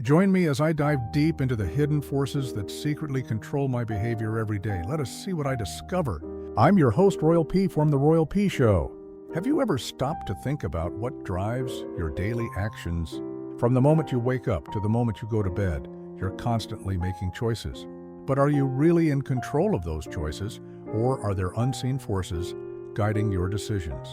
Join me as I dive deep into the hidden forces that secretly control my behavior every day. Let us see what I discover. I'm your host, Royal P from The Royal P Show. Have you ever stopped to think about what drives your daily actions? From the moment you wake up to the moment you go to bed, you're constantly making choices. But are you really in control of those choices, or are there unseen forces guiding your decisions?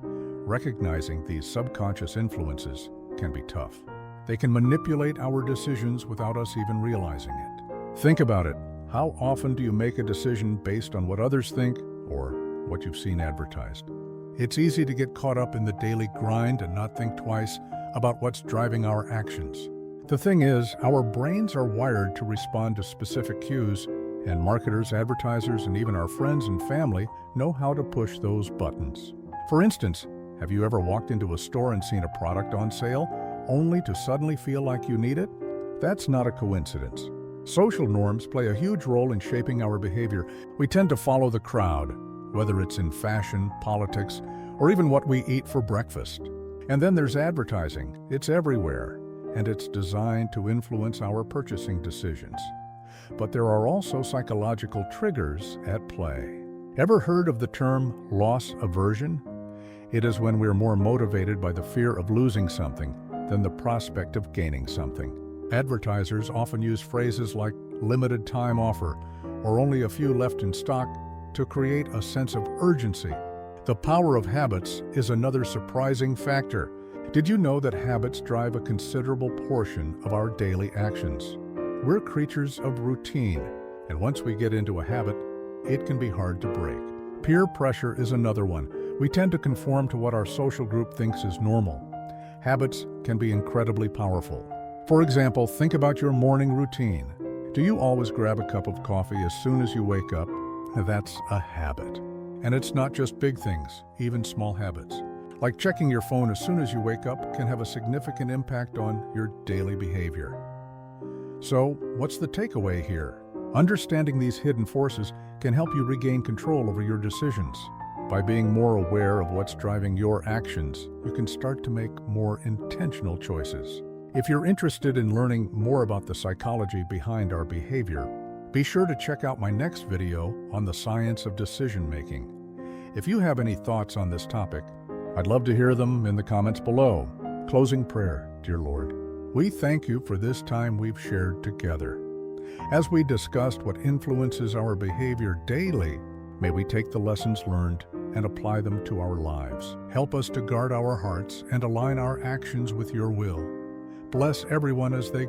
Recognizing these subconscious influences can be tough. They can manipulate our decisions without us even realizing it. Think about it. How often do you make a decision based on what others think or what you've seen advertised? It's easy to get caught up in the daily grind and not think twice about what's driving our actions. The thing is, our brains are wired to respond to specific cues, and marketers, advertisers, and even our friends and family know how to push those buttons. For instance, have you ever walked into a store and seen a product on sale, only to suddenly feel like you need it? That's not a coincidence. Social norms play a huge role in shaping our behavior. We tend to follow the crowd, whether it's in fashion, politics, or even what we eat for breakfast. And then there's advertising. It's everywhere, and it's designed to influence our purchasing decisions. But there are also psychological triggers at play. Ever heard of the term loss aversion? It is when we're more motivated by the fear of losing something than the prospect of gaining something. Advertisers often use phrases like limited time offer or only a few left in stock to create a sense of urgency. The power of habits is another surprising factor. Did you know that habits drive a considerable portion of our daily actions? We're creatures of routine, and once we get into a habit, it can be hard to break. Peer pressure is another one. We tend to conform to what our social group thinks is normal. Habits can be incredibly powerful. For example, think about your morning routine. Do you always grab a cup of coffee as soon as you wake up? That's a habit. And it's not just big things, even small habits. Like checking your phone as soon as you wake up can have a significant impact on your daily behavior. So, what's the takeaway here? Understanding these hidden forces can help you regain control over your decisions. By being more aware of what's driving your actions, you can start to make more intentional choices. If you're interested in learning more about the psychology behind our behavior, be sure to check out my next video on the science of decision-making. If you have any thoughts on this topic, I'd love to hear them in the comments below. Closing prayer, dear Lord. We thank you for this time we've shared together. As we discussed what influences our behavior daily, may we take the lessons learned and apply them to our lives. Help us to guard our hearts and align our actions with your will. Bless everyone as they